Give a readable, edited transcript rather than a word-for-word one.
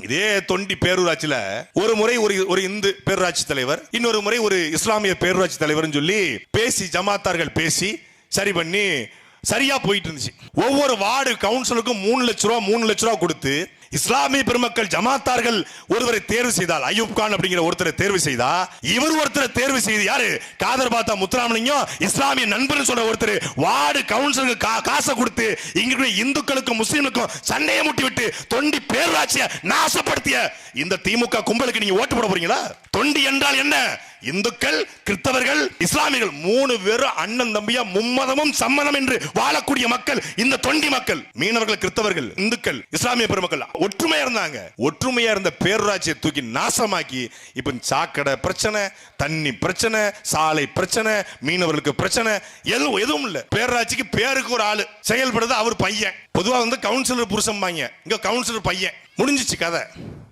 இதே தொண்டி பேரூராட்சியில ஒரு முறை ஒரு இந்து பேரூராட்சி தலைவர், இன்னொரு முறை ஒரு இஸ்லாமிய பேரூராட்சி தலைவர் சொல்லி பேசி ஜமாத்தார்கள் பேசி சரி பண்ணி சரியா போயிட்டு இருந்துச்சு. ஒவ்வொரு வார்டு கவுன்சிலுக்கும் 3 லட்சம் ரூபாய் கொடுத்து இஸ்லாமிய பெருமக்கள் ஜமாத்தார்கள் ஒருவரை தேர்வு செய்தால், அய்யூப் கான் அப்படிங்கிற ஒருத்தரை தேர்வு செய்தா, இவர் ஒருத்தரை தேர்வு செய்து யாரு, காதர் பாத்தா முத்துராமலிங்கம் இஸ்லாமிய நண்பர் சொல்ற ஒருத்தர் வார்டு கவுன்சிலுக்கு காசை கொடுத்து இங்க இந்துக்களுக்கும் முஸ்லிம்களுக்கும் சண்டையை முட்டி விட்டு தொண்டி பேரூராட்சியை நாசப்படுத்திய இந்த திமுக கும்பலுக்கு நீங்க ஓட்டு போட போறீங்களா? தொண்டி என்றால் என்ன? இந்துக்கள், கிறிஸ்தவர்கள், இஸ்லாமியர்கள் 3 பேரும் அண்ணன் தம்பியா மும்மதமும் சம்மதம் என்று வாழக்கூடிய மக்கள் இந்த தொண்டி மக்கள். மீனவர்கள், கிறிஸ்தவர்கள், இந்துக்கள், இஸ்லாமிய பெருமக்கள் ஒற்றுமையா இருந்தாங்க. ஒற்றுமையா இருந்த பேரூராட்சியை தூக்கி நாசமாக்கி இப்ப சாக்கடை பிரச்சனை, தண்ணி பிரச்சனை, சாலை பிரச்சனை, மீனவர்களுக்கு பிரச்சனை, எதுவும் இல்ல. பேரூராட்சிக்கு பேருக்கு ஒரு ஆளு செயல்படுறது அவர் பையன். பொதுவா கவுன்சிலர் புருஷன், இங்க கவுன்சிலர் பையன். முடிஞ்சிச்சு கதை.